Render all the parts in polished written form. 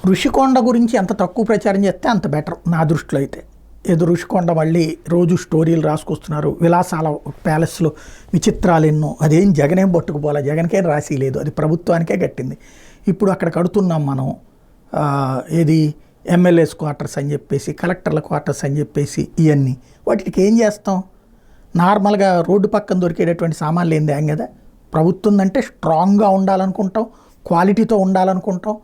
ఋషికొండ గురించి ఎంత తక్కువ ప్రచారం చేస్తే అంత బెటర్ నా దృష్టిలో అయితే. ఏదో ఋషికొండ మళ్ళీ రోజు స్టోరీలు రాసుకొస్తున్నారు, విలాసాల ప్యాలెస్లో విచిత్రాలు ఎన్నో, అదేం జగనేం పట్టుకుపోలే, జగన్కేం రాసి లేదు, అది ప్రభుత్వానికే కట్టింది. ఇప్పుడు అక్కడ కడుతున్నాం మనం, ఏది ఎమ్మెల్యేస్ క్వార్టర్స్ అని చెప్పేసి, కలెక్టర్ల క్వార్టర్స్ అని చెప్పేసి, ఇవన్నీ వాటికి ఏం చేస్తాం? నార్మల్గా రోడ్డు పక్కన దొరికేటటువంటి సామాన్లు ఏంది ఏం కదా. ప్రభుత్వం అంటే స్ట్రాంగ్గా ఉండాలనుకుంటాం, క్వాలిటీతో ఉండాలనుకుంటాం,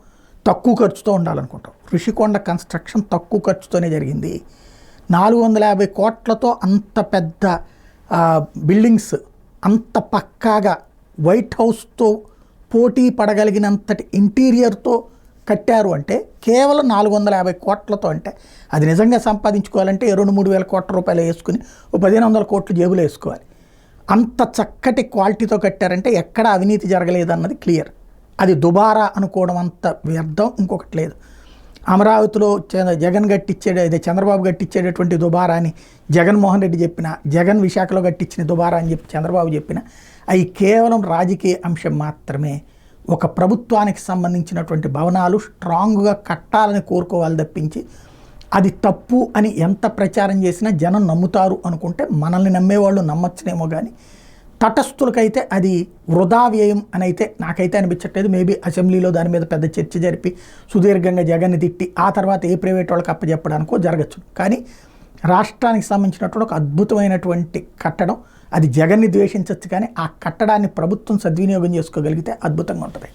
తక్కువ ఖర్చుతో ఉండాలనుకుంటాం. ఋషికొండ కన్స్ట్రక్షన్ తక్కువ ఖర్చుతోనే జరిగింది. 450 కోట్లతో అంత పెద్ద బిల్డింగ్స్ అంత పక్కాగా వైట్ హౌస్తో పోటీ పడగలిగినంతటి ఇంటీరియర్తో కట్టారు అంటే కేవలం 450 కోట్లతో. అంటే అది నిజంగా సంపాదించుకోవాలంటే 2-3 వేల కోట్ల రూపాయలు వేసుకుని 1500 కోట్లు జేబులో వేసుకోవాలి. అంత చక్కటి క్వాలిటీతో కట్టారంటే ఎక్కడ అవినీతి జరగలేదన్నది క్లియర్. అది దుబారా అనుకోవడం అంత వ్యర్థం ఇంకొకటి లేదు. అమరావతిలో జగన్ కట్టించేది, అదే చంద్రబాబు కట్టించేటటువంటి దుబారా అని జగన్మోహన్ రెడ్డి చెప్పిన, జగన్ విశాఖలో కట్టించిన దుబారా అని చెప్పి చంద్రబాబు చెప్పిన, అవి కేవలం రాజకీయ అంశం మాత్రమే. ఒక ప్రభుత్వానికి సంబంధించినటువంటి భవనాలు స్ట్రాంగ్గా కట్టాలని కోరుకోవాలి తప్పించి అది తప్పు అని ఎంత ప్రచారం చేసినా జనం నమ్ముతారు అనుకుంటే మనల్ని నమ్మేవాళ్ళు నమ్మచ్చునేమో, కానీ తటస్థులకైతే అది వృధా వ్యయం అని అయితే నాకైతే అనిపించట్లేదు. మేబీ అసెంబ్లీలో దాని మీద పెద్ద చర్చ జరిపి సుదీర్ఘంగా జగన్ని తిట్టి ఆ తర్వాత ఏ ప్రైవేట్ వాళ్ళకి అప్పచెప్పడానికో జరగచ్చు. కానీ రాష్ట్రానికి సంబంధించినటువంటి ఒక అద్భుతమైనటువంటి కట్టడం, అది జగన్ని ద్వేషించవచ్చు, కానీ ఆ కట్టడాన్ని ప్రభుత్వం సద్వినియోగం చేసుకోగలిగితే అద్భుతంగా ఉంటుంది.